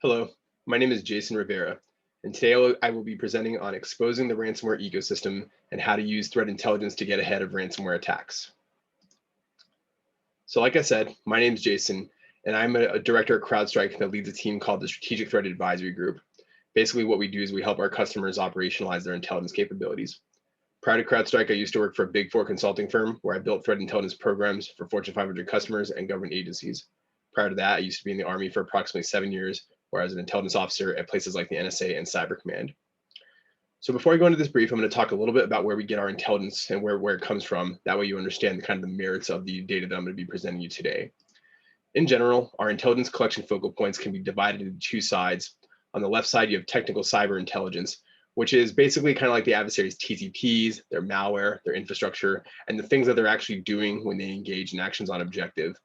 Hello, my name is Jason Rivera, and today I will be presenting on exposing the ransomware ecosystem and how to use threat intelligence to get ahead of ransomware attacks. So like I said, my name is Jason, and I'm a director at CrowdStrike that leads a team called the Strategic Threat Advisory Group. Basically what we do is we help our customers operationalize their intelligence capabilities. Prior to CrowdStrike, I used to work for a Big Four consulting firm where I built threat intelligence programs for Fortune 500 customers and government agencies. Prior to that, I used to be in the Army for approximately 7 years, where I was an intelligence officer at places like the NSA and Cyber Command. So before I go into this brief, I'm going to talk a little bit about where we get our intelligence and where it comes from. That way you understand the kind of the merits of the data that I'm going to be presenting you today. In general, our intelligence collection focal points can be divided into two sides. On the left side, you have technical cyber intelligence, which is basically kind of like the adversary's TTPs, their malware, their infrastructure, and the things that they're actually doing when they engage in actions on objective.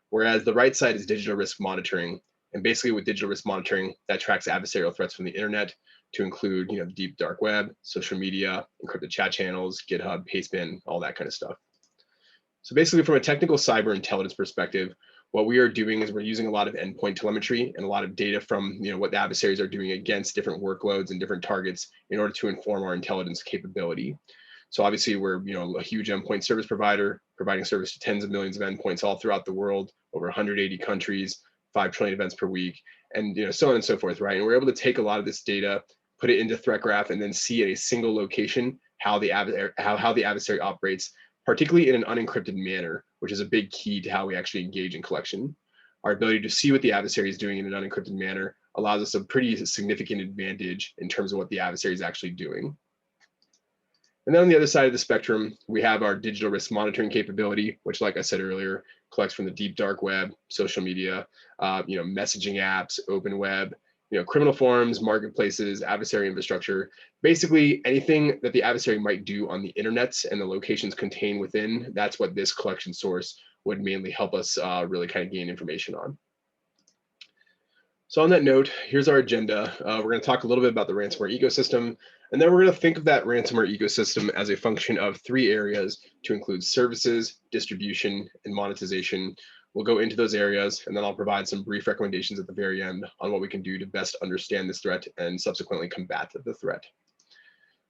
Whereas the right side is digital risk monitoring. And basically with digital risk monitoring, that tracks adversarial threats from the internet to include, the deep dark web, social media, encrypted chat channels, GitHub, Pastebin, all that kind of stuff. So basically from a technical cyber intelligence perspective, what we are doing is we're using a lot of endpoint telemetry and a lot of data from what the adversaries are doing against different workloads and different targets in order to inform our intelligence capability. So obviously we're a huge endpoint service provider, providing service to tens of millions of endpoints all throughout the world, over 180 countries, 5 trillion events per week, and so on and so forth, right? And we're able to take a lot of this data, put it into Threat Graph, and then see at a single location how the adversary operates, particularly in an unencrypted manner, which is a big key to how we actually engage in collection. Our ability to see what the adversary is doing in an unencrypted manner allows us a pretty significant advantage in terms of what the adversary is actually doing. And then on the other side of the spectrum, we have our digital risk monitoring capability, which, like I said earlier, collects from the deep dark web, social media, messaging apps, open web, criminal forums, marketplaces, adversary infrastructure, basically anything that the adversary might do on the internet and the locations contained within. That's what this collection source would mainly help us really kind of gain information on. So on that note, here's our agenda. We're going to talk a little bit about the ransomware ecosystem, and then we're going to think of that ransomware ecosystem as a function of three areas to include services, distribution, and monetization. We'll go into those areas, and then I'll provide some brief recommendations at the very end on what we can do to best understand this threat and subsequently combat the threat.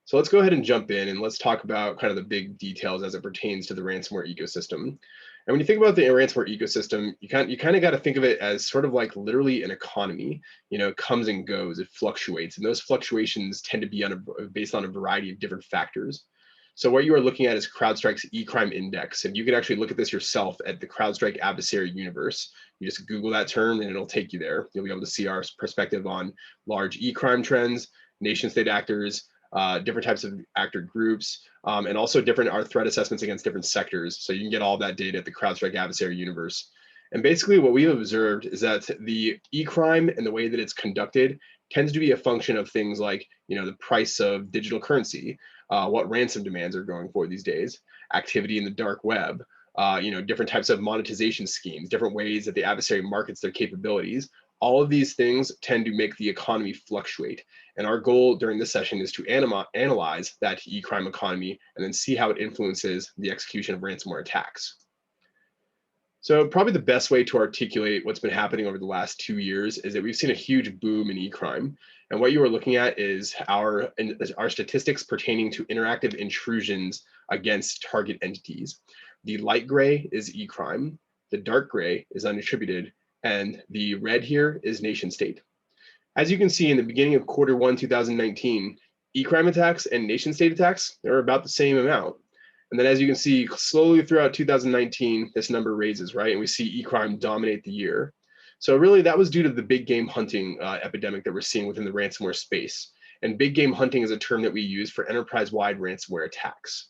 So let's go ahead and jump in and let's talk about kind of the big details as it pertains to the ransomware ecosystem. And when you think about the ransomware ecosystem, you kind of got to think of it as sort of like literally an economy. It comes and goes, it fluctuates, and those fluctuations tend to be based on a variety of different factors. So what you are looking at is CrowdStrike's e-crime index, and you can actually look at this yourself at the CrowdStrike adversary universe. You just Google that term and it'll take you there. You'll be able to see our perspective on large e-crime trends, nation state actors, different types of actor groups, and also our threat assessments against different sectors. So you can get all that data at the CrowdStrike adversary universe. And basically what we've observed is that the e-crime and the way that it's conducted tends to be a function of things like, the price of digital currency, what ransom demands are going for these days, activity in the dark web, different types of monetization schemes, different ways that the adversary markets their capabilities. All of these things tend to make the economy fluctuate. And our goal during this session is to analyze that e-crime economy and then see how it influences the execution of ransomware attacks. So probably the best way to articulate what's been happening over the last 2 years is that we've seen a huge boom in e-crime. And what you are looking at is our statistics pertaining to interactive intrusions against target entities. The light gray is e-crime, the dark gray is unattributed, and the red here is nation state. As you can see in the beginning of Q1 2019, e-crime attacks and nation state attacks are about the same amount. And then as you can see, slowly throughout 2019, this number raises, right? And we see e-crime dominate the year. So really that was due to the big game hunting epidemic that we're seeing within the ransomware space. And big game hunting is a term that we use for enterprise-wide ransomware attacks.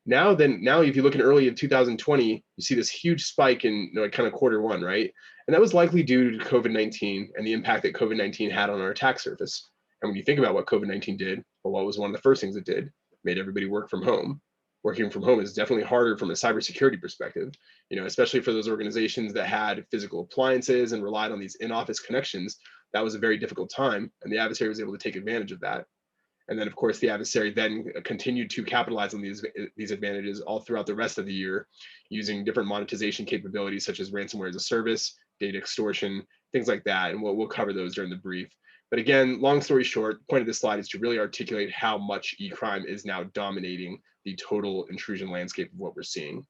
Now if you look in early in 2020, you see this huge spike in kind of Q1, right? And that was likely due to COVID-19 and the impact that COVID-19 had on our attack surface. And when you think about what COVID-19 did, well, what was one of the first things it did? It made everybody work from home. Working from home is definitely harder from a cybersecurity perspective, especially for those organizations that had physical appliances and relied on these in-office connections. That was a very difficult time, and the adversary was able to take advantage of that. And then, of course, the adversary then continued to capitalize on these advantages all throughout the rest of the year, using different monetization capabilities such as ransomware as a service, data extortion, things like that. And we'll cover those during the brief. But again, long story short, the point of this slide is to really articulate how much e-crime is now dominating the total intrusion landscape of what we're seeing.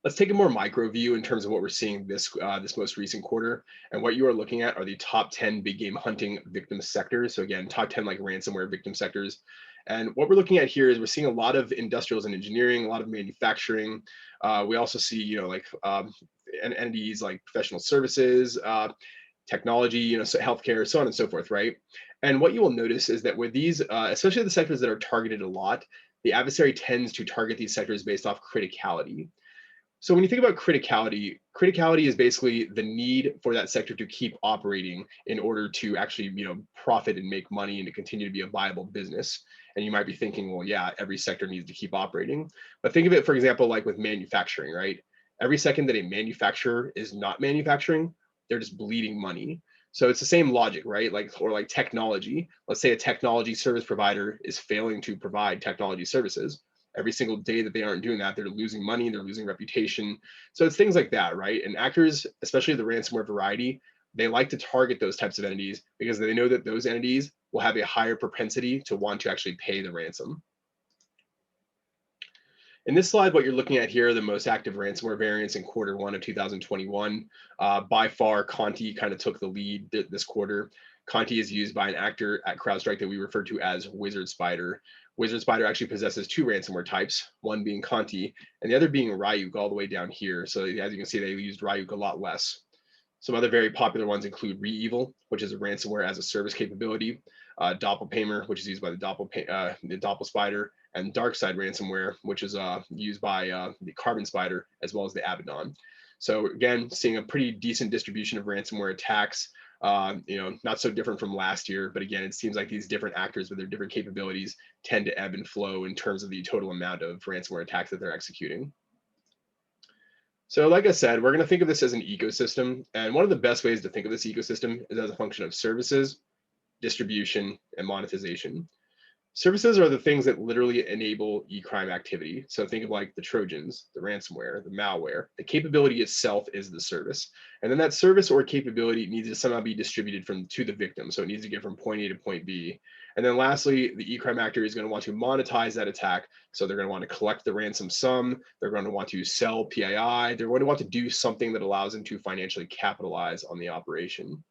Let's take a more micro view in terms of what we're seeing this most recent quarter. And what you are looking at are the top 10 big game hunting victim sectors. So again, top 10 like ransomware victim sectors. And what we're looking at here is we're seeing a lot of industrials and engineering, a lot of manufacturing. We also see, entities like professional services, technology, so healthcare, so on and so forth, right? And what you will notice is that with these, especially the sectors that are targeted a lot, the adversary tends to target these sectors based off criticality. So when you think about criticality, criticality is basically the need for that sector to keep operating in order to actually, profit and make money and to continue to be a viable business. And you might be thinking, well, yeah, every sector needs to keep operating. But think of it, for example, like with manufacturing, right? Every second that a manufacturer is not manufacturing, they're just bleeding money. So it's the same logic, right? Like technology. Let's say a technology service provider is failing to provide technology services. Every single day that they aren't doing that, they're losing money, they're losing reputation. So it's things like that, right? And actors, especially the ransomware variety, they like to target those types of entities because they know that those entities will have a higher propensity to want to actually pay the ransom. In this slide, what you're looking at here are the most active ransomware variants in Q1 of 2021. By far, Conti kind of took the lead this quarter. Conti is used by an actor at CrowdStrike that we refer to as Wizard Spider. Wizard Spider actually possesses two ransomware types, one being Conti and the other being Ryuk all the way down here. So as you can see, they used Ryuk a lot less. Some other very popular ones include ReEvil, which is a ransomware as a service capability, Doppelpaymer, which is used by the Doppel Spider, and Darkside ransomware, which is used by the Carbon Spider, as well as the Abaddon. So again, seeing a pretty decent distribution of ransomware attacks, not so different from last year, but again, it seems like these different actors with their different capabilities tend to ebb and flow in terms of the total amount of ransomware attacks that they're executing. So like I said, we're going to think of this as an ecosystem. And one of the best ways to think of this ecosystem is as a function of services, distribution, and monetization. Services are the things that literally enable e-crime activity. So think of like the Trojans, the ransomware, the malware. The capability itself is the service. And then that service or capability needs to somehow be distributed to the victim. So it needs to get from point A to point B. And then lastly, the e-crime actor is going to want to monetize that attack. So they're going to want to collect the ransom sum. They're going to want to sell PII. They're going to want to do something that allows them to financially capitalize on the operation.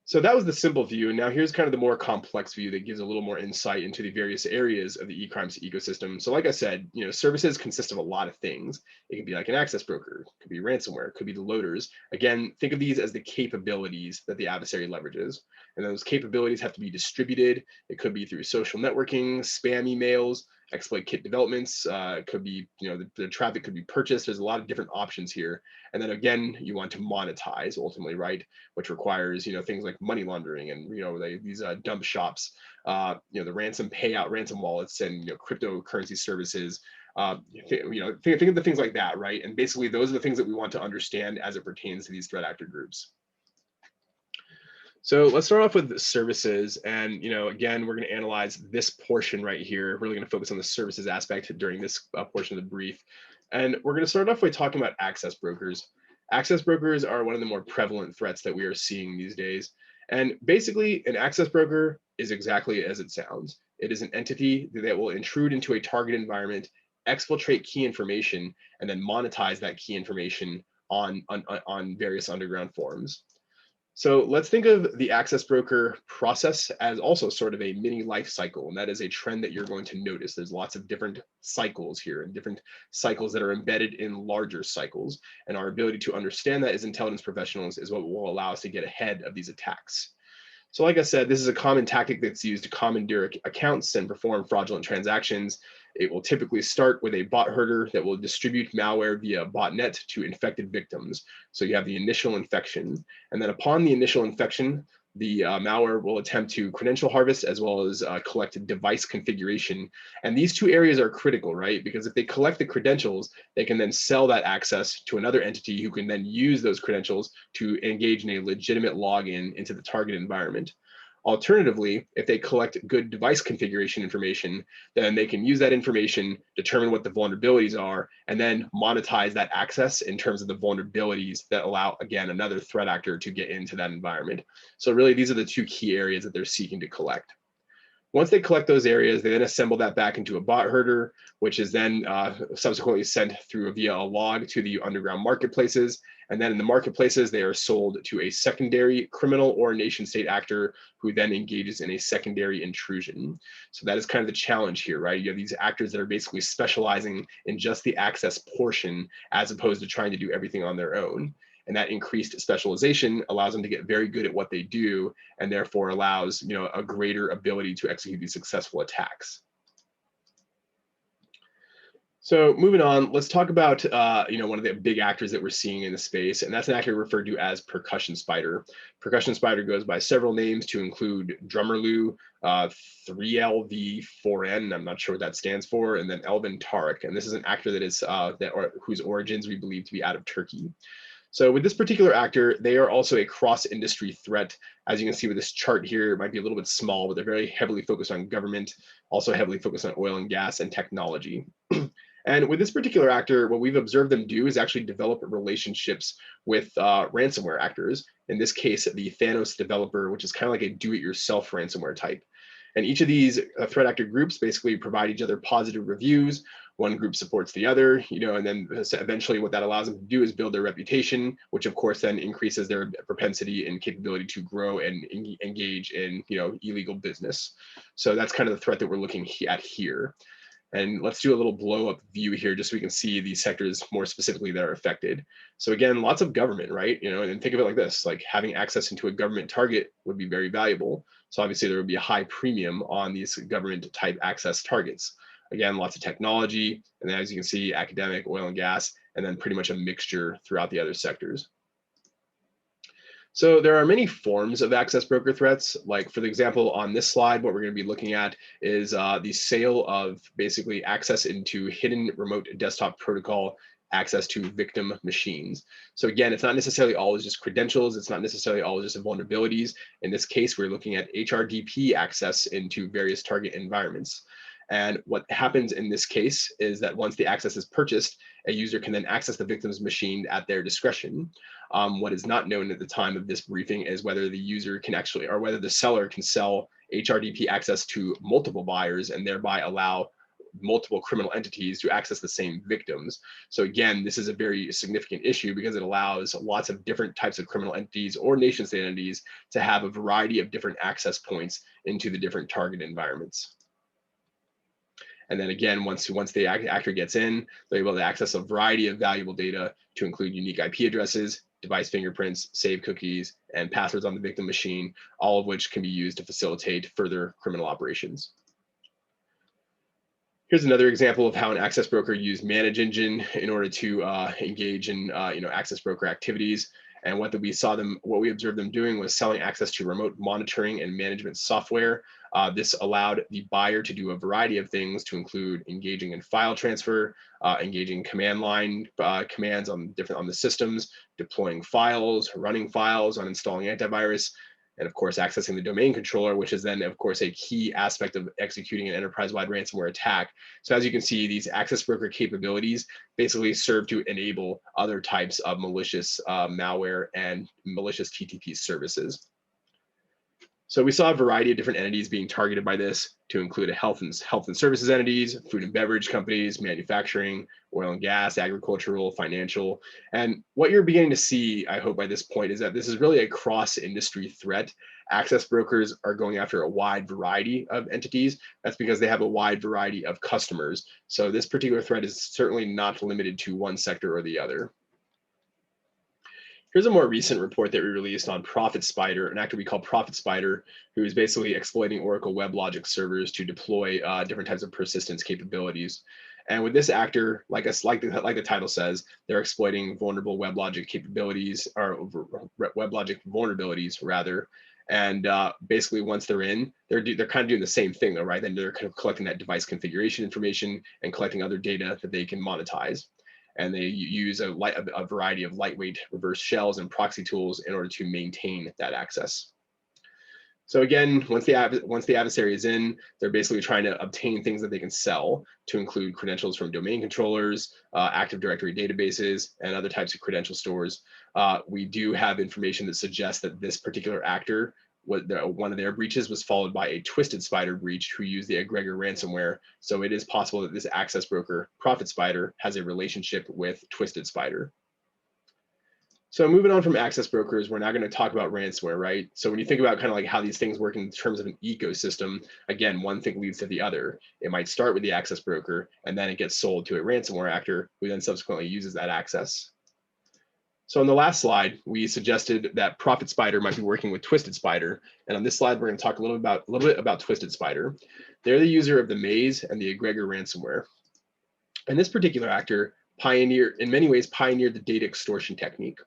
So that was the simple view. And now here's kind of the more complex view that gives a little more insight into the various areas of the e-crimes ecosystem. So like I said, services consist of a lot of things. It could be like an access broker, it could be ransomware, it could be the loaders. Again, think of these as the capabilities that the adversary leverages. And those capabilities have to be distributed. It could be through social networking, spam emails, exploit kit developments. It could be, the traffic could be purchased. There's a lot of different options here. And then again, you want to monetize ultimately, right? Which requires, things like money laundering and, these dump shops, the ransom payout, ransom wallets, and, cryptocurrency services. Think of the things like that, right? And basically those are the things that we want to understand as it pertains to these threat actor groups. So let's start off with services. And, again, we're going to analyze this portion right here. We're really going to focus on the services aspect during this portion of the brief. And we're going to start off by talking about access brokers. Access brokers are one of the more prevalent threats that we are seeing these days. And basically, an access broker is exactly as it sounds. It is an entity that will intrude into a target environment, exfiltrate key information, and then monetize that key information on various underground forums. So let's think of the access broker process as also sort of a mini life cycle. And that is a trend that you're going to notice. There's lots of different cycles here and different cycles that are embedded in larger cycles. And our ability to understand that as intelligence professionals is what will allow us to get ahead of these attacks. So like I said, this is a common tactic that's used to commandeer accounts and perform fraudulent transactions. It will typically start with a bot herder that will distribute malware via botnet to infected victims. So you have the initial infection. And then upon the initial infection, the malware will attempt to credential harvest as well as collect device configuration. And these two areas are critical, right? Because if they collect the credentials, they can then sell that access to another entity who can then use those credentials to engage in a legitimate login into the target environment. Alternatively, if they collect good device configuration information, then they can use that information, determine what the vulnerabilities are, and then monetize that access in terms of the vulnerabilities that allow, again, another threat actor to get into that environment. So really, these are the two key areas that they're seeking to collect. Once they collect those areas, they then assemble that back into a bot herder, which is then subsequently sent through via a log to the underground marketplaces. And then in the marketplaces, they are sold to a secondary criminal or nation state actor who then engages in a secondary intrusion. So that is kind of the challenge here, right? You have these actors that are basically specializing in just the access portion as opposed to trying to do everything on their own. And that increased specialization allows them to get very good at what they do, and therefore allows a greater ability to execute these successful attacks. So moving on, let's talk about one of the big actors that we're seeing in the space, and that's an actor referred to as Percussion Spider. Percussion Spider goes by several names to include Drummerloo, 3LV4N, I'm not sure what that stands for, and then Elvin Tarek. And this is an actor that is whose origins we believe to be out of Turkey. So with this particular actor, they are also a cross-industry threat. As you can see with this chart here, it might be a little bit small, but they're very heavily focused on government, also heavily focused on oil and gas and technology. And with this particular actor, what we've observed them do is actually develop relationships with ransomware actors. In this case, the Thanos developer, which is kind of like a do-it-yourself ransomware type. And each of these threat actor groups basically provide each other positive reviews. One group supports the other, and then eventually what that allows them to do is build their reputation, which of course then increases their propensity and capability to grow and engage in, illegal business. So that's kind of the threat that we're looking at here. And let's do a little blow up view here just so we can see these sectors more specifically that are affected. So again, lots of government, right? And think of it like this, like having access into a government target would be very valuable. So obviously there would be a high premium on these government type access targets. Again, lots of technology, and then as you can see, academic, oil and gas, and then pretty much a mixture throughout the other sectors. So there are many forms of access broker threats. Like for the example on this slide, what we're going to be looking at is the sale of basically access into hidden remote desktop protocol access to victim machines. So again, it's not necessarily always just credentials. It's not necessarily always just vulnerabilities. In this case, we're looking at HRDP access into various target environments. And what happens in this case is that once the access is purchased, a user can then access the victim's machine at their discretion. What is not known at the time of this briefing is whether the user can actually, or whether the seller can sell HRDP access to multiple buyers and thereby allow multiple criminal entities to access the same victims. So again, this is a very significant issue because it allows lots of different types of criminal entities or nation state entities to have a variety of different access points into the different target environments. And then again, once the actor gets in, they're able to access a variety of valuable data to include unique IP addresses, device fingerprints, saved cookies, and passwords on the victim machine, all of which can be used to facilitate further criminal operations. Here's another example of how an access broker used Manage Engine in order to engage in access broker activities. And what we observed them doing was selling access to remote monitoring and management software. This allowed the buyer to do a variety of things to include engaging in file transfer, engaging command line commands on the systems, deploying files, running files, on installing antivirus, and of course, accessing the domain controller, which is then, of course, a key aspect of executing an enterprise-wide ransomware attack. So as you can see, these access broker capabilities basically serve to enable other types of malicious malware and malicious TTP services. So we saw a variety of different entities being targeted by this, to include health and services entities, food and beverage companies, manufacturing, oil and gas, agricultural, financial. And what you're beginning to see, I hope by this point, is that this is really a cross-industry threat. Access brokers are going after a wide variety of entities. That's because they have a wide variety of customers. So this particular threat is certainly not limited to one sector or the other. Here's a more recent report that we released on Profit Spider, an actor we call Profit Spider, who is basically exploiting Oracle WebLogic servers to deploy different types of persistence capabilities. And with this actor, like the title says, they're exploiting vulnerable WebLogic capabilities, or WebLogic vulnerabilities rather. And basically, once they're in, they're kind of doing the same thing, though, right? Then they're kind of collecting that device configuration information and collecting other data that they can monetize. And they use a variety of lightweight reverse shells and proxy tools in order to maintain that access. So again, once the adversary is in, they're basically trying to obtain things that they can sell, to include credentials from domain controllers, Active Directory databases, and other types of credential stores. We do have information that suggests that this particular actor, one of their breaches was followed by a Twisted Spider breach who used the egregor ransomware. So it is possible that this access broker, Profit Spider, has a relationship with Twisted Spider. So moving on from access brokers, we're now going to talk about ransomware, right? So when you think about kind of like how these things work in terms of an ecosystem, again, one thing leads to the other. It might start with the access broker, and then it gets sold to a ransomware actor who then subsequently uses that access. So on the last slide, we suggested that Profit Spider might be working with Twisted Spider. And on this slide, we're going to talk a little bit about Twisted Spider. They're the user of the Maze and the egregor ransomware. And this particular actor in many ways pioneered the data extortion technique.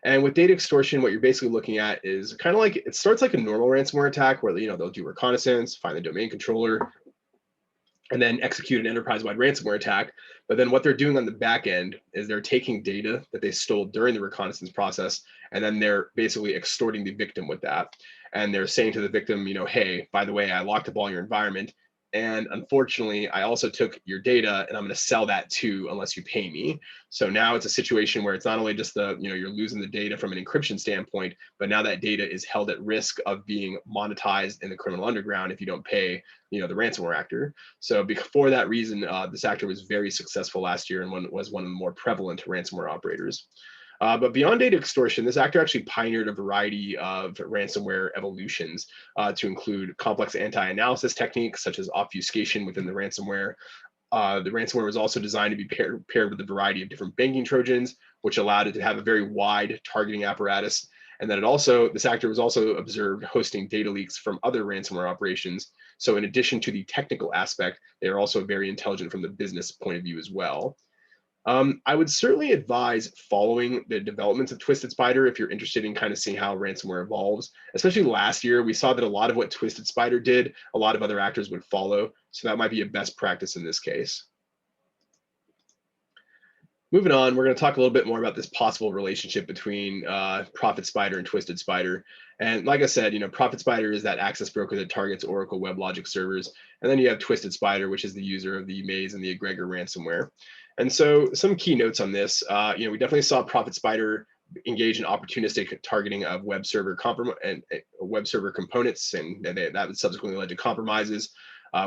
And with data extortion, what you're basically looking at is kind of like, it starts like a normal ransomware attack where, they'll do reconnaissance, find the domain controller, and then execute an enterprise-wide ransomware attack. But then what they're doing on the back end is they're taking data that they stole during the reconnaissance process, and then they're basically extorting the victim with that. And they're saying to the victim, hey, by the way, I locked up all your environment. And unfortunately, I also took your data and I'm going to sell that too, unless you pay me. So now it's a situation where it's not only just you're losing the data from an encryption standpoint, but now that data is held at risk of being monetized in the criminal underground if you don't pay, the ransomware actor. So for that reason, this actor was very successful last year and was one of the more prevalent ransomware operators. But beyond data extortion, this actor actually pioneered a variety of ransomware evolutions to include complex anti-analysis techniques such as obfuscation within the ransomware. The ransomware was also designed to be paired with a variety of different banking Trojans, which allowed it to have a very wide targeting apparatus. And then this actor was also observed hosting data leaks from other ransomware operations. So in addition to the technical aspect, they are also very intelligent from the business point of view as well. I would certainly advise following the developments of Twisted Spider if you're interested in kind of seeing how ransomware evolves. Especially last year, we saw that a lot of what Twisted Spider did, a lot of other actors would follow. So that might be a best practice in this case. Moving on, we're going to talk a little bit more about this possible relationship between Profit Spider and Twisted Spider. And like I said, Profit Spider is that access broker that targets Oracle WebLogic servers. And then you have Twisted Spider, which is the user of the Maze and the egregor ransomware. And so some key notes on this, we definitely saw Profit Spider engage in opportunistic targeting of web server components, and that subsequently led to compromises.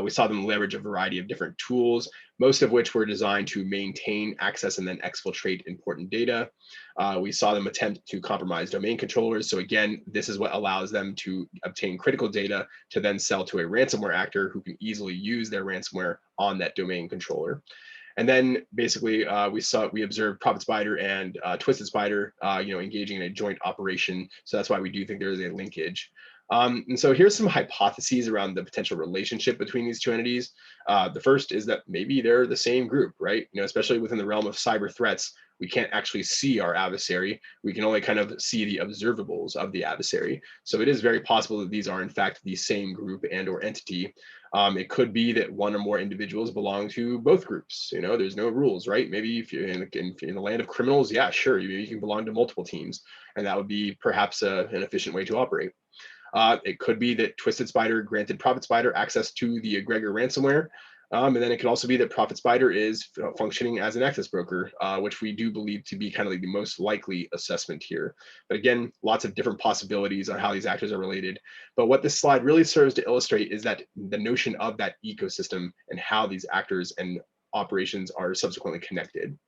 We saw them leverage a variety of different tools, most of which were designed to maintain access and then exfiltrate important data. We saw them attempt to compromise domain controllers. So again, this is what allows them to obtain critical data to then sell to a ransomware actor who can easily use their ransomware on that domain controller. And then basically we observed Profit Spider and Twisted Spider, engaging in a joint operation. So that's why we do think there is a linkage. And so here's some hypotheses around the potential relationship between these two entities. The first is that maybe they're the same group, right? Especially within the realm of cyber threats, we can't actually see our adversary. We can only kind of see the observables of the adversary. So it is very possible that these are in fact the same group and or entity. It could be that one or more individuals belong to both groups. There's no rules, right? Maybe if you're in the land of criminals, yeah, sure, you can belong to multiple teams, and that would be perhaps an efficient way to operate. It could be that Twisted Spider granted Profit Spider access to the egregor ransomware. And then it could also be that Profit Spider is functioning as an access broker, which we do believe to be kind of like the most likely assessment here. But again, lots of different possibilities on how these actors are related. But what this slide really serves to illustrate is that the notion of that ecosystem and how these actors and operations are subsequently connected.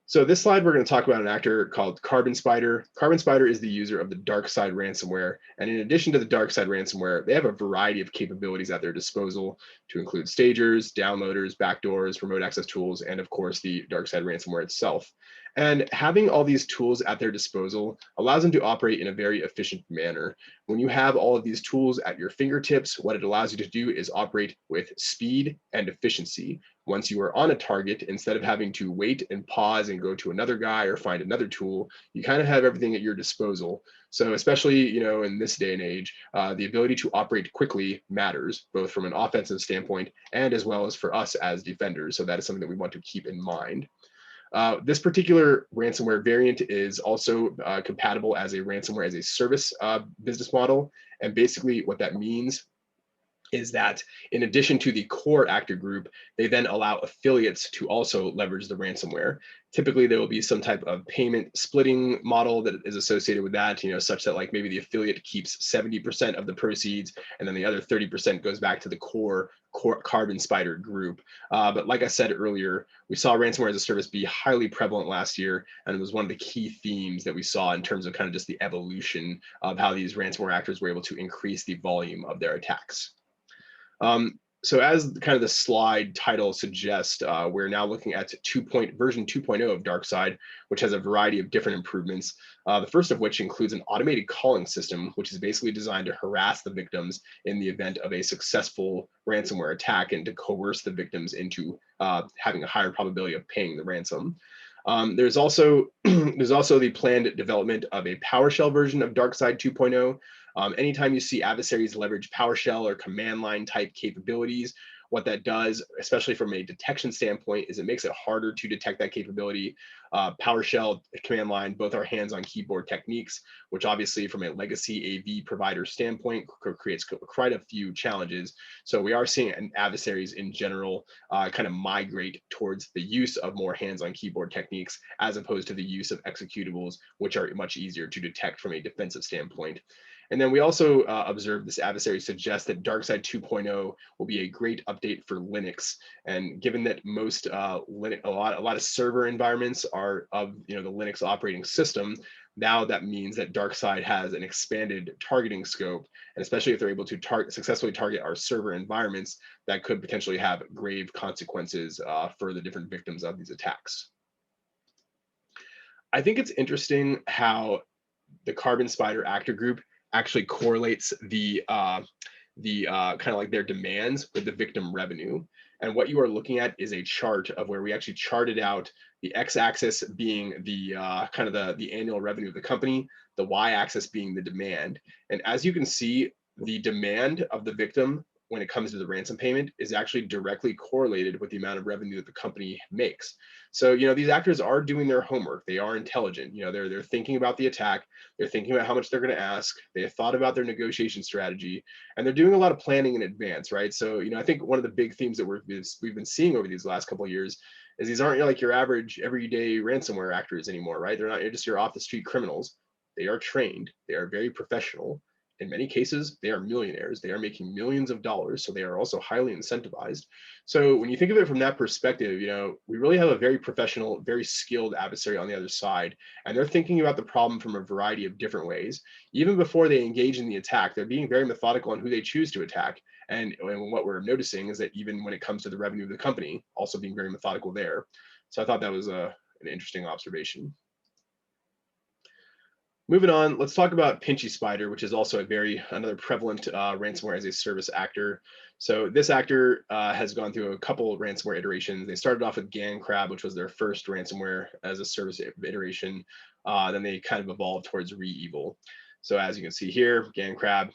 So this slide, we're going to talk about an actor called Carbon Spider. Carbon Spider is the user of the DarkSide ransomware. And in addition to the DarkSide ransomware, they have a variety of capabilities at their disposal to include stagers, downloaders, backdoors, remote access tools, and of course, the DarkSide ransomware itself. And having all these tools at their disposal allows them to operate in a very efficient manner. When you have all of these tools at your fingertips, what it allows you to do is operate with speed and efficiency. Once you are on a target, instead of having to wait and pause and go to another guy or find another tool, you kind of have everything at your disposal. So especially, in this day and age, the ability to operate quickly matters, both from an offensive standpoint and as well as for us as defenders. So that is something that we want to keep in mind. This particular ransomware variant is also compatible as a ransomware as a service business model. And basically what that means is that in addition to the core actor group, they then allow affiliates to also leverage the ransomware. Typically, there will be some type of payment splitting model that is associated with that, such that like maybe the affiliate keeps 70% of the proceeds, and then the other 30% goes back to the core Carbon Spider group. But like I said earlier, we saw ransomware as a service be highly prevalent last year, and it was one of the key themes that we saw in terms of kind of just the evolution of how these ransomware actors were able to increase the volume of their attacks. So as kind of the slide title suggests, we're now looking at version 2.0 of DarkSide, which has a variety of different improvements. The first of which includes an automated calling system, which is basically designed to harass the victims in the event of a successful ransomware attack and to coerce the victims into having a higher probability of paying the ransom. There's also the planned development of a PowerShell version of DarkSide 2.0. Anytime you see adversaries leverage PowerShell or command line type capabilities, what that does, especially from a detection standpoint, is it makes it harder to detect that capability. PowerShell, command line, both are hands-on keyboard techniques, which obviously from a legacy AV provider standpoint creates quite a few challenges. So we are seeing adversaries in general kind of migrate towards the use of more hands-on keyboard techniques as opposed to the use of executables, which are much easier to detect from a defensive standpoint. And then we also observed this adversary suggests that DarkSide 2.0 will be a great update for Linux. And given that most Linux, a lot of server environments are of the Linux operating system, now that means that DarkSide has an expanded targeting scope, and especially if they're able to successfully target our server environments, that could potentially have grave consequences for the different victims of these attacks. I think it's interesting how the Carbon Spider actor group actually correlates the kind of like their demands with the victim revenue. And what you are looking at is a chart of where we actually charted out the x-axis being the kind of the annual revenue of the company, the y-axis being the demand. And as you can see, the demand of the victim when it comes to the ransom payment is actually directly correlated with the amount of revenue that the company makes. So, these actors are doing their homework. They are intelligent. They're thinking about the attack. They're thinking about how much they're going to ask. They have thought about their negotiation strategy, and they're doing a lot of planning in advance, right? So, I think one of the big themes that we've been seeing over these last couple of years is these aren't like your average everyday ransomware actors anymore, right? They're not just your off the street criminals. They are trained. They are very professional. In many cases, they are millionaires. They are making millions of dollars, so they are also highly incentivized. So when you think of it from that perspective, we really have a very professional, very skilled adversary on the other side, and they're thinking about the problem from a variety of different ways. Even before they engage in the attack, they're being very methodical on who they choose to attack. And what we're noticing is that even when it comes to the revenue of the company, also being very methodical there. So I thought that was an interesting observation. Moving on, let's talk about Pinchy Spider, which is also another prevalent ransomware as a service actor. So this actor has gone through a couple of ransomware iterations. They started off with GandCrab, which was their first ransomware as a service iteration. Then they kind of evolved towards ReEvil. So as you can see here, GandCrab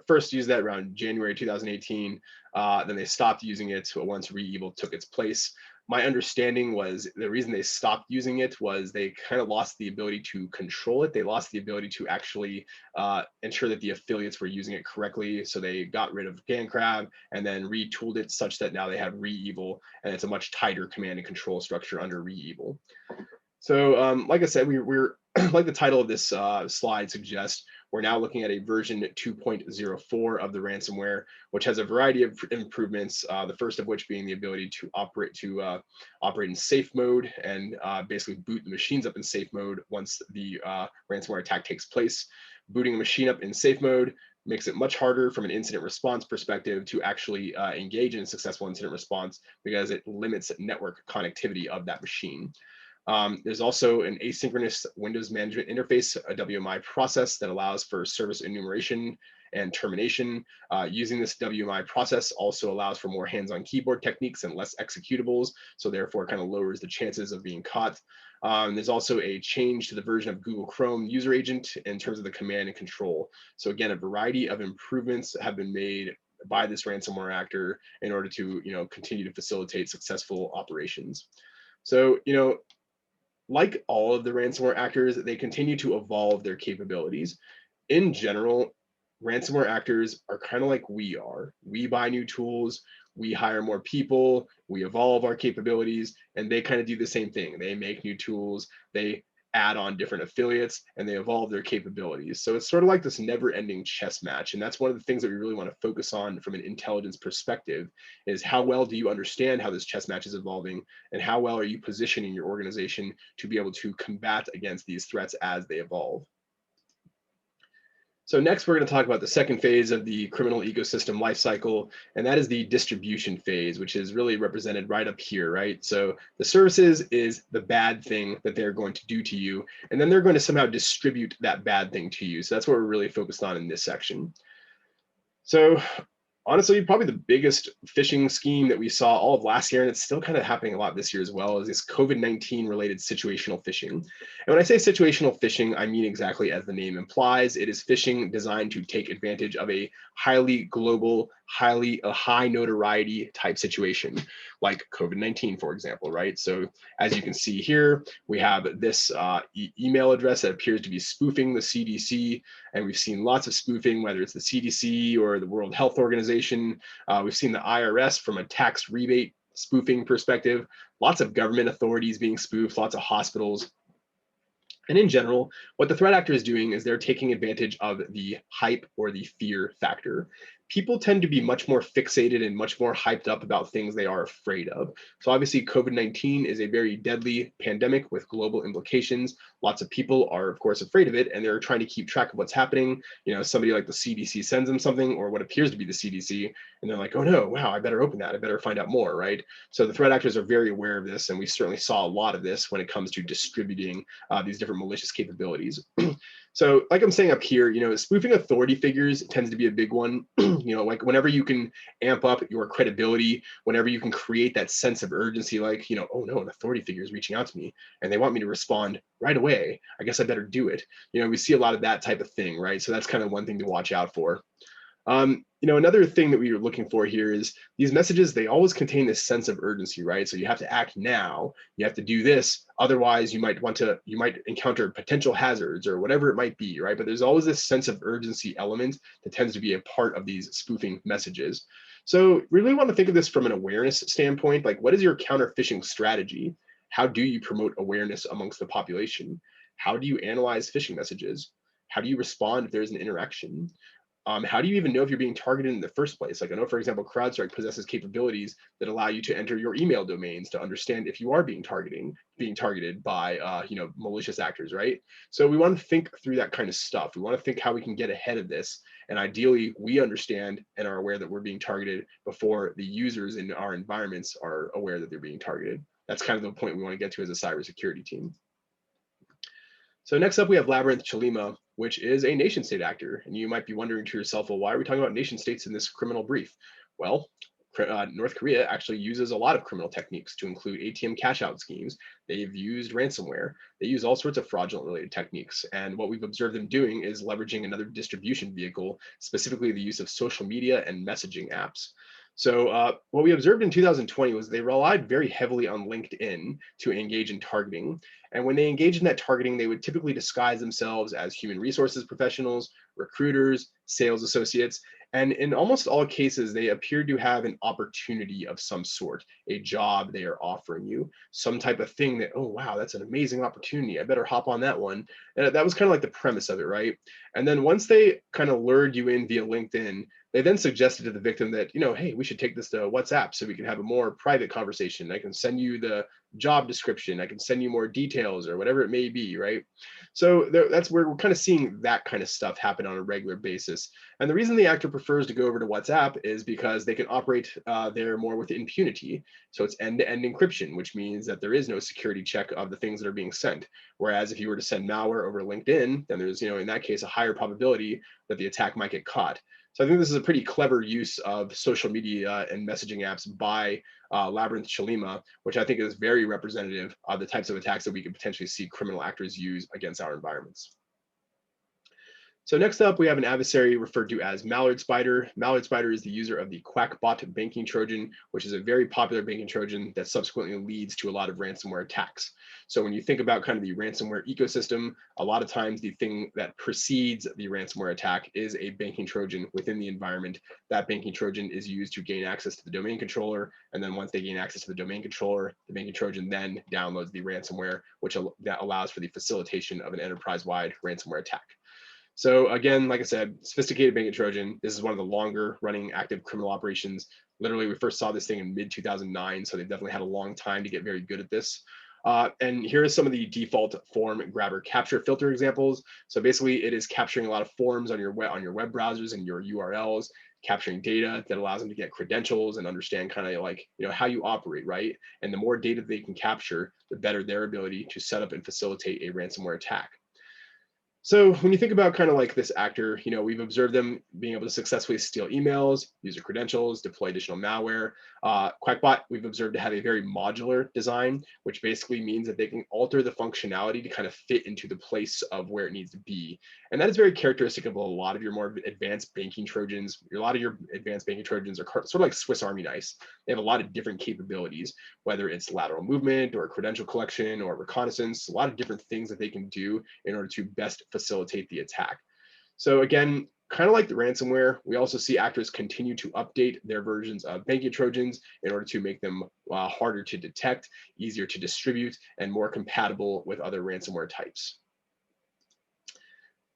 first used that around January 2018. Then they stopped using it once ReEvil took its place. My understanding was the reason they stopped using it was they kind of lost the ability to control it. They lost the ability to actually ensure that the affiliates were using it correctly. So they got rid of GandCrab and then retooled it such that now they have ReEvil, and it's a much tighter command and control structure under ReEvil. So like I said, we're like the title of this slide suggests, we're now looking at a version 2.04 of the ransomware, which has a variety of improvements. The first of which being the ability to operate in safe mode and basically boot the machines up in safe mode once the ransomware attack takes place. Booting a machine up in safe mode makes it much harder from an incident response perspective to actually engage in successful incident response because it limits network connectivity of that machine. There's also an asynchronous Windows management interface, a WMI process that allows for service enumeration and termination. Using this WMI process also allows for more hands-on keyboard techniques and less executables, so therefore kind of lowers the chances of being caught. There's also a change to the version of Google Chrome user agent in terms of the command and control. So again, a variety of improvements have been made by this ransomware actor in order to continue to facilitate successful operations. So like all of the ransomware actors, they continue to evolve their capabilities. In general, ransomware actors are kind of like we are. We buy new tools, we hire more people, we evolve our capabilities, and they kind of do the same thing. They make new tools, they add on different affiliates, and they evolve their capabilities. So it's sort of like this never-ending chess match. And that's one of the things that we really want to focus on from an intelligence perspective, is how well do you understand how this chess match is evolving, and how well are you positioning your organization to be able to combat against these threats as they evolve. So next, we're going to talk about the second phase of the criminal ecosystem lifecycle, and that is the distribution phase, which is really represented right up here, right? So the services is the bad thing that they're going to do to you, and then they're going to somehow distribute that bad thing to you. So that's what we're really focused on in this section. So honestly, probably the biggest phishing scheme that we saw all of last year, and it's still kind of happening a lot this year as well, is this COVID-19 related situational phishing. And when I say situational phishing, I mean exactly as the name implies. It is phishing designed to take advantage of a highly global, high notoriety type situation, like COVID-19, for example, right? So as you can see here, we have this email address that appears to be spoofing the CDC, and we've seen lots of spoofing, whether it's the CDC or the World Health Organization. We've seen the IRS from a tax rebate spoofing perspective, lots of government authorities being spoofed, lots of hospitals. And in general, what the threat actor is doing is they're taking advantage of the hype or the fear factor. People tend to be much more fixated and much more hyped up about things they are afraid of. So obviously COVID-19 is a very deadly pandemic with global implications. Lots of people are of course afraid of it, and they're trying to keep track of what's happening. You know, somebody like the CDC sends them something, or what appears to be the CDC, and they're like, oh no, wow, I better open that. I better find out more, right? So the threat actors are very aware of this, and we certainly saw a lot of this when it comes to distributing these different malicious capabilities. So like I'm saying up here, you know, spoofing authority figures tends to be a big one. You know, like whenever you can amp up your credibility, whenever you can create that sense of urgency, like, you know, oh no, an authority figure is reaching out to me and they want me to respond right away. I guess I better do it. You know, we see a lot of that type of thing, right? So that's kind of one thing to watch out for. You know, another thing that we are looking for here is these messages, they always contain this sense of urgency, right? So you have to act now, you have to do this, otherwise you might encounter potential hazards or whatever it might be, right? But there's always this sense of urgency element that tends to be a part of these spoofing messages. So we really want to think of this from an awareness standpoint, like what is your counter phishing strategy? How do you promote awareness amongst the population? How do you analyze phishing messages? How do you respond if there's an interaction? How do you even know if you're being targeted in the first place? Like I know, for example, CrowdStrike possesses capabilities that allow you to enter your email domains to understand if you are being targeted by you know, malicious actors, right? So we want to think through that kind of stuff. We want to think how we can get ahead of this, and ideally, we understand and are aware that we're being targeted before the users in our environments are aware that they're being targeted. That's kind of the point we want to get to as a cybersecurity team. So next up, we have Labyrinth Chalema, which is a nation state actor. And you might be wondering to yourself, well, why are we talking about nation states in this criminal brief? Well, North Korea actually uses a lot of criminal techniques to include ATM cash out schemes. They've used ransomware. They use all sorts of fraudulent related techniques. And what we've observed them doing is leveraging another distribution vehicle, specifically the use of social media and messaging apps. So what we observed in 2020 was they relied very heavily on LinkedIn to engage in targeting. And when they engaged in that targeting, they would typically disguise themselves as human resources professionals, recruiters, sales associates. And in almost all cases, they appear to have an opportunity of some sort, a job they are offering you, some type of thing that, oh, wow, that's an amazing opportunity. I better hop on that one. And that was kind of like the premise of it, right? And then once they kind of lured you in via LinkedIn, they then suggested to the victim that, you know, hey, we should take this to WhatsApp so we can have a more private conversation. I can send you the job description. I can send you more details or whatever it may be, right? So that's where we're kind of seeing that kind of stuff happen on a regular basis. And the reason the actor prefers to go over to WhatsApp is because they can operate there more with impunity. So it's end-to-end encryption, which means that there is no security check of the things that are being sent. Whereas if you were to send malware over LinkedIn, then there's, you know, in that case, a higher probability that the attack might get caught. So I think this is a pretty clever use of social media and messaging apps by Labyrinth Chalema, which I think is very representative of the types of attacks that we could potentially see criminal actors use against our environments. So next up, we have an adversary referred to as Mallard Spider. Mallard Spider is the user of the Quackbot banking Trojan, which is a very popular banking Trojan that subsequently leads to a lot of ransomware attacks. So when you think about kind of the ransomware ecosystem, a lot of times the thing that precedes the ransomware attack is a banking Trojan within the environment. That banking Trojan is used to gain access to the domain controller. And then once they gain access to the domain controller, the banking Trojan then downloads the ransomware, which that allows for the facilitation of an enterprise-wide ransomware attack. So again, like I said, sophisticated banking Trojan. This is one of the longer running active criminal operations. Literally, we first saw this thing in mid 2009, so they've definitely had a long time to get very good at this. And here are some of the default form grabber capture filter examples. So basically, it is capturing a lot of forms on your web browsers and your URLs, capturing data that allows them to get credentials and understand kind of like how you operate, right? And the more data they can capture, the better their ability to set up and facilitate a ransomware attack. So when you think about kind of like this actor, we've observed them being able to successfully steal emails, user credentials, deploy additional malware. Quackbot, we've observed to have a very modular design, which basically means that they can alter the functionality to kind of fit into the place of where it needs to be. And that is very characteristic of a lot of your more advanced banking Trojans. A lot of your advanced banking Trojans are sort of like Swiss Army knives. They have a lot of different capabilities, whether it's lateral movement or credential collection or reconnaissance, a lot of different things that they can do in order to best facilitate the attack. So again, kind of like the ransomware, we also see actors continue to update their versions of banking Trojans in order to make them harder to detect, easier to distribute, and more compatible with other ransomware types.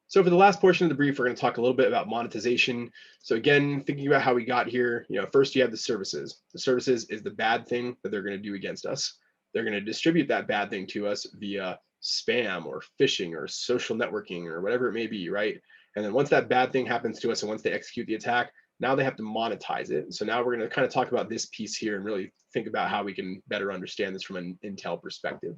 So for the last portion of the brief, we're going to talk a little bit about monetization. So again, thinking about how we got here, first you have the services. The services is the bad thing that they're going to do against us. They're going to distribute that bad thing to us via spam or phishing or social networking or whatever it may be, right? And then once that bad thing happens to us and once they execute the attack, now they have to monetize it. So now we're going to kind of talk about this piece here and really think about how we can better understand this from an Intel perspective.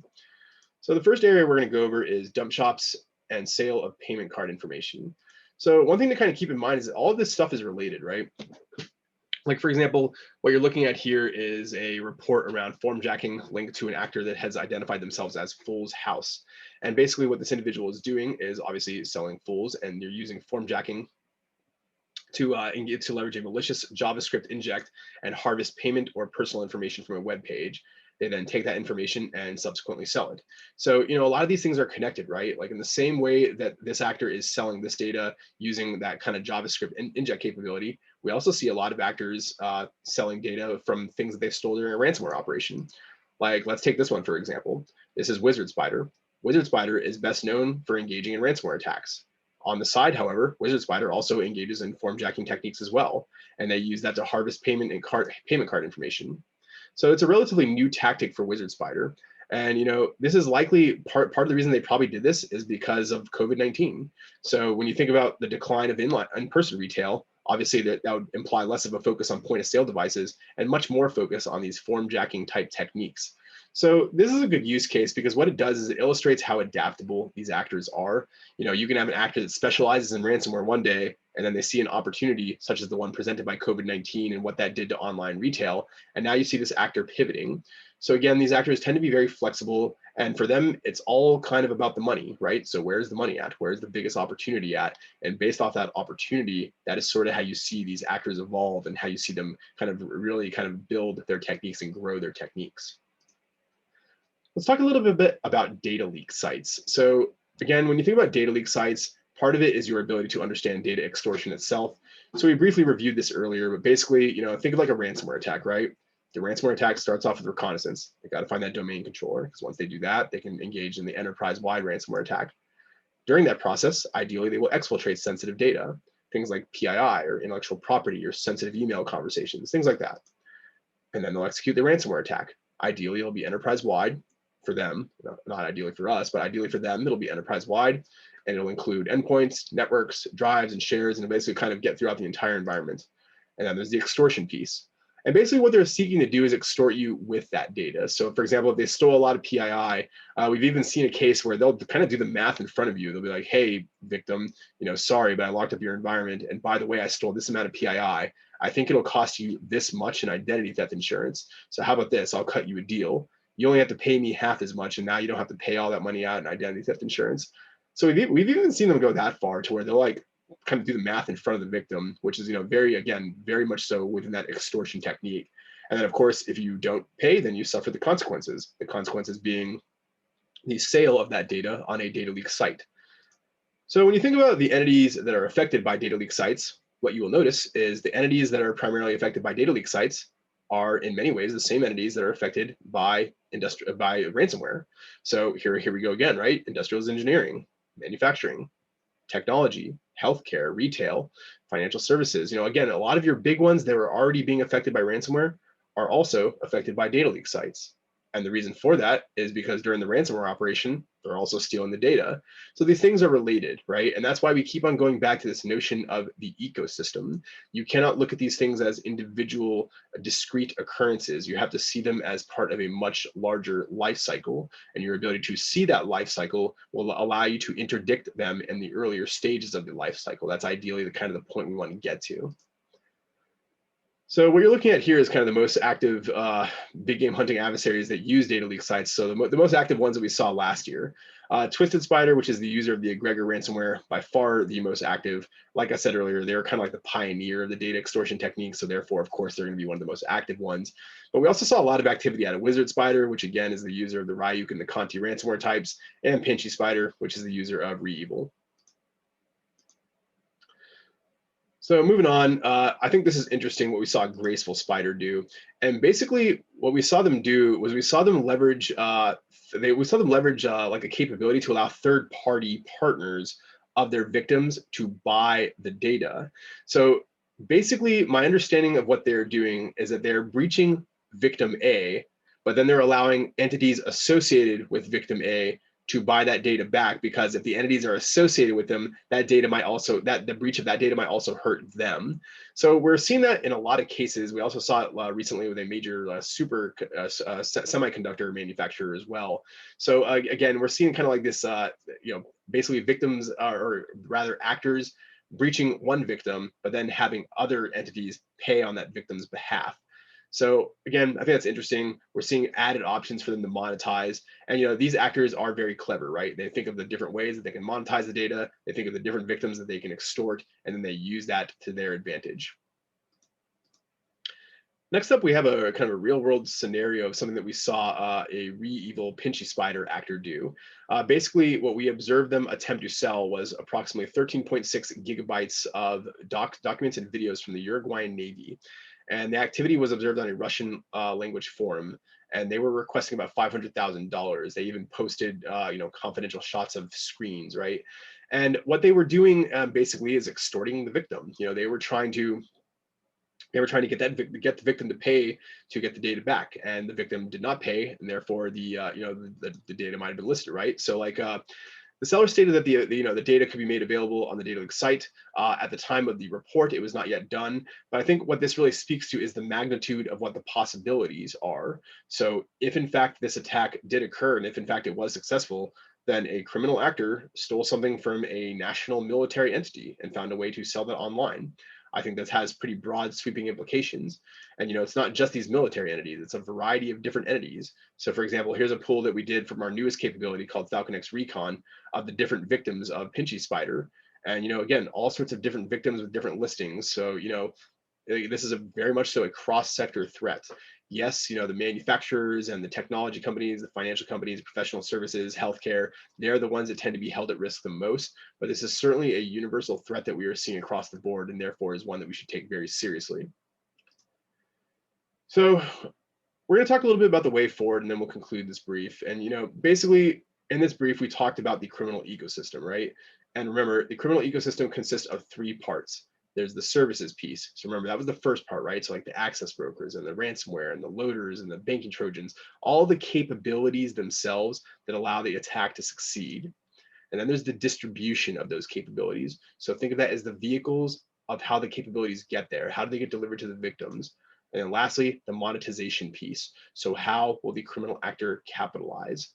So the first area we're going to go over is dump shops and sale of payment card information. So one thing to kind of keep in mind is that all of this stuff is related, right? Like for example, what you're looking at here is a report around form jacking linked to an actor that has identified themselves as Fool's House. And basically what this individual is doing is obviously selling fools, and they're using form jacking to leverage a malicious JavaScript inject and harvest payment or personal information from a web page. They then take that information and subsequently sell it. So, a lot of these things are connected, right? Like in the same way that this actor is selling this data using that kind of JavaScript inject capability, we also see a lot of actors selling data from things that they stole during a ransomware operation. Like, let's take this one, for example. This is Wizard Spider. Wizard Spider is best known for engaging in ransomware attacks. On the side, however, Wizard Spider also engages in form jacking techniques as well, and they use that to harvest payment card information. So it's a relatively new tactic for Wizard Spider. And this is likely part of the reason they probably did this is because of COVID-19. So when you think about the decline of in-person retail, obviously that would imply less of a focus on point of sale devices and much more focus on these form jacking type techniques. So this is a good use case because what it does is it illustrates how adaptable these actors are. You can have an actor that specializes in ransomware one day, and then they see an opportunity such as the one presented by COVID-19 and what that did to online retail. And now you see this actor pivoting. So again, these actors tend to be very flexible, and for them, it's all kind of about the money, right? So where's the money at? Where's the biggest opportunity at? And based off that opportunity, that is sort of how you see these actors evolve and how you see them kind of really kind of build their techniques and grow their techniques. Let's talk a little bit about data leak sites. So again, when you think about data leak sites, part of it is your ability to understand data extortion itself. So we briefly reviewed this earlier, but basically, think of like a ransomware attack, right? The ransomware attack starts off with reconnaissance. They got to find that domain controller, because once they do that, they can engage in the enterprise-wide ransomware attack. During that process, ideally, they will exfiltrate sensitive data, things like PII or intellectual property or sensitive email conversations, things like that. And then they'll execute the ransomware attack. Ideally, it'll be enterprise-wide for them, not ideally for us, but ideally for them, it'll be enterprise-wide, and it'll include endpoints, networks, drives, and shares, and it'll basically kind of get throughout the entire environment. And then there's the extortion piece. And basically what they're seeking to do is extort you with that data. So for example, if they stole a lot of PII, we've even seen a case where they'll kind of do the math in front of you. They'll be like, hey, victim, sorry, but I locked up your environment. And by the way, I stole this amount of PII. I think it'll cost you this much in identity theft insurance. So how about this? I'll cut you a deal. You only have to pay me half as much, and now you don't have to pay all that money out in identity theft insurance. So we've even seen them go that far to where they'll like kind of do the math in front of the victim, which is, very much so within that extortion technique. And then of course, if you don't pay, then you suffer the consequences. The consequences being the sale of that data on a data leak site. So when you think about the entities that are affected by data leak sites, what you will notice is the entities that are primarily affected by data leak sites are in many ways the same entities that are affected by ransomware. So here we go again, right? Industrials engineering, manufacturing, technology, healthcare, retail, financial services. Again, a lot of your big ones that were already being affected by ransomware are also affected by data leak sites. And the reason for that is because during the ransomware operation, they're also stealing the data. So these things are related, right? And that's why we keep on going back to this notion of the ecosystem. You cannot look at these things as individual, discrete occurrences. You have to see them as part of a much larger life cycle. And your ability to see that life cycle will allow you to interdict them in the earlier stages of the life cycle. That's ideally the kind of the point we want to get to. So what you're looking at here is kind of the most active big game hunting adversaries that use data leak sites. So the most active ones that we saw last year. Twisted Spider, which is the user of the egregor ransomware, by far the most active. Like I said earlier, they're kind of like the pioneer of the data extortion technique. So therefore, of course, they're going to be one of the most active ones. But we also saw a lot of activity out of Wizard Spider, which again is the user of the Ryuk and the Conti ransomware types, and Pinchy Spider, which is the user of ReEvil. So moving on, I think this is interesting what we saw Graceful Spider do. And basically what we saw them do was we saw them leverage like a capability to allow third-party partners of their victims to buy the data. So basically my understanding of what they're doing is that they're breaching victim A, but then they're allowing entities associated with victim A to buy that data back, because if the entities are associated with them, that data might also, the breach of that data might also hurt them. So we're seeing that in a lot of cases. We also saw it recently with a major semiconductor manufacturer as well. So again, we're seeing kind of like this, basically victims or rather actors breaching one victim, but then having other entities pay on that victim's behalf. So again, I think that's interesting. We're seeing added options for them to monetize. And these actors are very clever, right? They think of the different ways that they can monetize the data. They think of the different victims that they can extort, and then they use that to their advantage. Next up, we have a kind of a real world scenario of something that we saw a ReEvil Pinchy Spider actor do. Basically, what we observed them attempt to sell was approximately 13.6 gigabytes of documents and videos from the Uruguayan Navy. And the activity was observed on a Russian language forum, and they were requesting about $500,000. They even posted, confidential shots of screens, right? And what they were doing basically is extorting the victim. They were trying to get the victim to pay to get the data back, and the victim did not pay, and therefore the data might have been listed, right? So like the seller stated that the data could be made available on the data leak site. At the time of the report, it was not yet done. But I think what this really speaks to is the magnitude of what the possibilities are. So if in fact this attack did occur, and if in fact it was successful, then a criminal actor stole something from a national military entity and found a way to sell that online. I think that has pretty broad sweeping implications. And it's not just these military entities, it's a variety of different entities. So for example, here's a pool that we did from our newest capability called Falcon X Recon of the different victims of Pinchy Spider. And again, all sorts of different victims with different listings. So this is a very much so a cross-sector threat. Yes, the manufacturers and the technology companies, the financial companies, professional services, healthcare, they're the ones that tend to be held at risk the most. But this is certainly a universal threat that we are seeing across the board, and therefore is one that we should take very seriously. So we're going to talk a little bit about the way forward, and then we'll conclude this brief. And basically in this brief, we talked about the criminal ecosystem, right? And remember, the criminal ecosystem consists of 3 parts. There's the services piece. So remember, that was the first part, right? So like the access brokers and the ransomware and the loaders and the banking Trojans, all the capabilities themselves that allow the attack to succeed. And then there's the distribution of those capabilities. So think of that as the vehicles of how the capabilities get there. How do they get delivered to the victims? And then lastly, the monetization piece. So how will the criminal actor capitalize?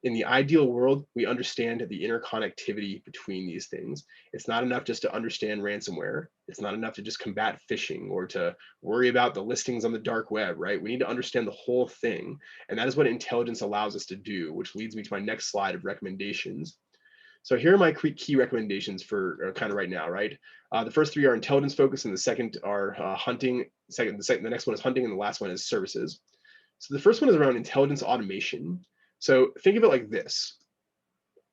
In the ideal world, we understand the interconnectivity between these things. It's not enough just to understand ransomware. It's not enough to just combat phishing or to worry about the listings on the dark web, right? We need to understand the whole thing. And that is what intelligence allows us to do, which leads me to my next slide of recommendations. So here are my key recommendations for kind of right now, right? The first three are intelligence focused, and the second are hunting. The next one is hunting, and the last one is services. So the first one is around intelligence automation. So think of it like this.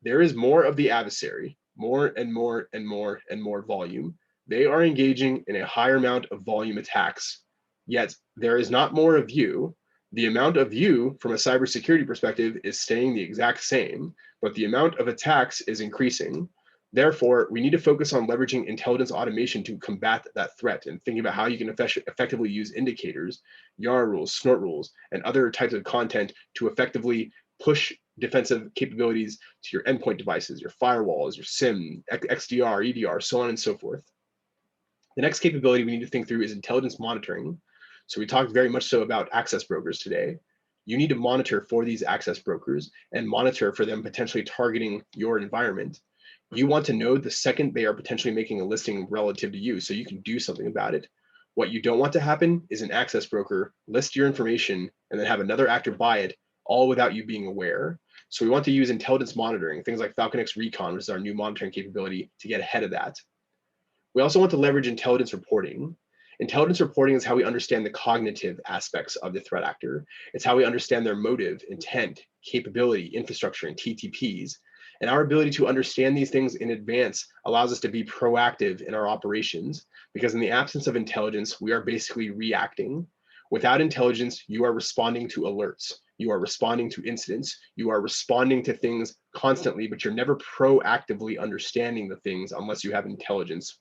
There is more of the adversary, more and more and more and more volume. They are engaging in a higher amount of volume attacks, yet there is not more of you. The amount of you from a cybersecurity perspective is staying the exact same, but the amount of attacks is increasing. Therefore, we need to focus on leveraging intelligence automation to combat that threat and thinking about how you can effectively use indicators, YAR rules, snort rules, and other types of content to effectively push defensive capabilities to your endpoint devices, your firewalls, your SIM, XDR, EDR, so on and so forth. The next capability we need to think through is intelligence monitoring. So we talked very much so about access brokers today. You need to monitor for these access brokers and monitor for them potentially targeting your environment. You want to know the second they are potentially making a listing relative to you so you can do something about it. What you don't want to happen is an access broker list your information and then have another actor buy it, all without you being aware. So we want to use intelligence monitoring, things like Falcon X Recon, which is our new monitoring capability, to get ahead of that. We also want to leverage intelligence reporting. Intelligence reporting is how we understand the cognitive aspects of the threat actor. It's how we understand their motive, intent, capability, infrastructure, and TTPs. And our ability to understand these things in advance allows us to be proactive in our operations, because in the absence of intelligence, we are basically reacting. Without intelligence, you are responding to alerts. You are responding to incidents. You are responding to things constantly, but you're never proactively understanding the things unless you have intelligence.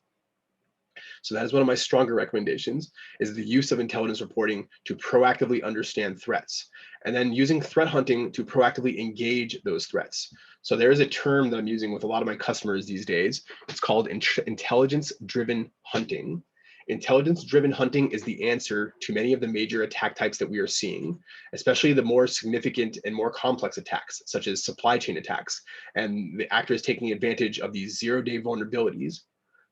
So that is one of my stronger recommendations, is the use of intelligence reporting to proactively understand threats, and then using threat hunting to proactively engage those threats. So there is a term that I'm using with a lot of my customers these days. It's called intelligence-driven hunting. Intelligence-driven hunting is the answer to many of the major attack types that we are seeing, especially the more significant and more complex attacks, such as supply chain attacks, and the actors taking advantage of these zero-day vulnerabilities.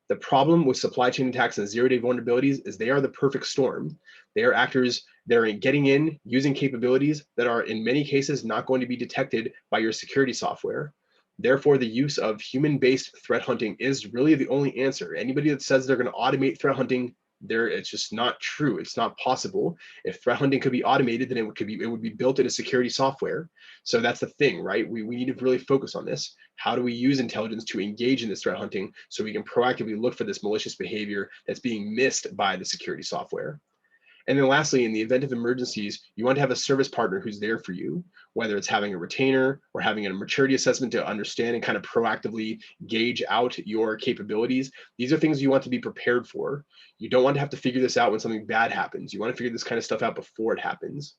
The problem with supply chain attacks and zero-day vulnerabilities is they are the perfect storm. They are actors that are getting in, using capabilities that are in many cases not going to be detected by your security software. Therefore, the use of human-based threat hunting is really the only answer. Anybody that says they're going to automate threat hunting, it's just not true. It's not possible. If threat hunting could be automated, then it would be built into security software. So that's the thing, right? We need to really focus on this. How do we use intelligence to engage in this threat hunting so we can proactively look for this malicious behavior that's being missed by the security software? And then lastly, in the event of emergencies, you want to have a service partner who's there for you, whether it's having a retainer or having a maturity assessment to understand and kind of proactively gauge out your capabilities. These are things you want to be prepared for. You don't want to have to figure this out when something bad happens. You want to figure this kind of stuff out before it happens.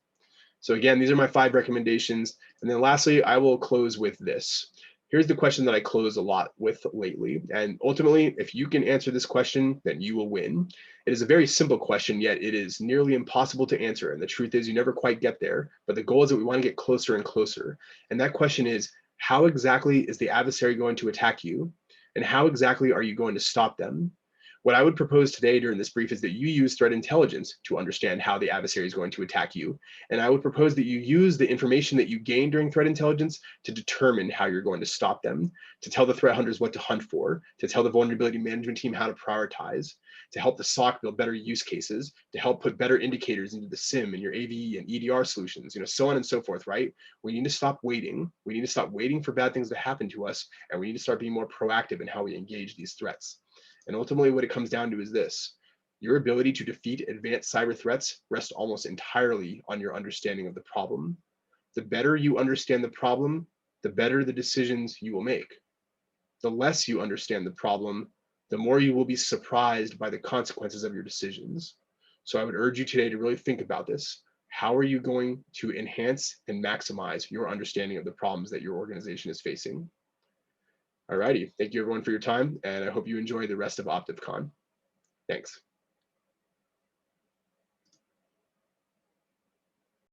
So again, these are my 5 recommendations. And then lastly, I will close with this. Here's the question that I close a lot with lately. And ultimately, if you can answer this question, then you will win. It is a very simple question, yet it is nearly impossible to answer. And the truth is you never quite get there, but the goal is that we want to get closer and closer. And that question is, how exactly is the adversary going to attack you? And how exactly are you going to stop them? What I would propose today during this brief is that you use threat intelligence to understand how the adversary is going to attack you. And I would propose that you use the information that you gain during threat intelligence to determine how you're going to stop them, to tell the threat hunters what to hunt for, to tell the vulnerability management team how to prioritize, to help the SOC build better use cases, to help put better indicators into the SIM and your AV and EDR solutions, so on and so forth, right? We need to stop waiting. We need to stop waiting for bad things to happen to us, and we need to start being more proactive in how we engage these threats. And ultimately what it comes down to is this: your ability to defeat advanced cyber threats rests almost entirely on your understanding of the problem. The better you understand the problem, the better the decisions you will make. The less you understand the problem, the more you will be surprised by the consequences of your decisions. So I would urge you today to really think about this. How are you going to enhance and maximize your understanding of the problems that your organization is facing? All righty. Thank you everyone for your time, and I hope you enjoy the rest of OptiveCon. Thanks.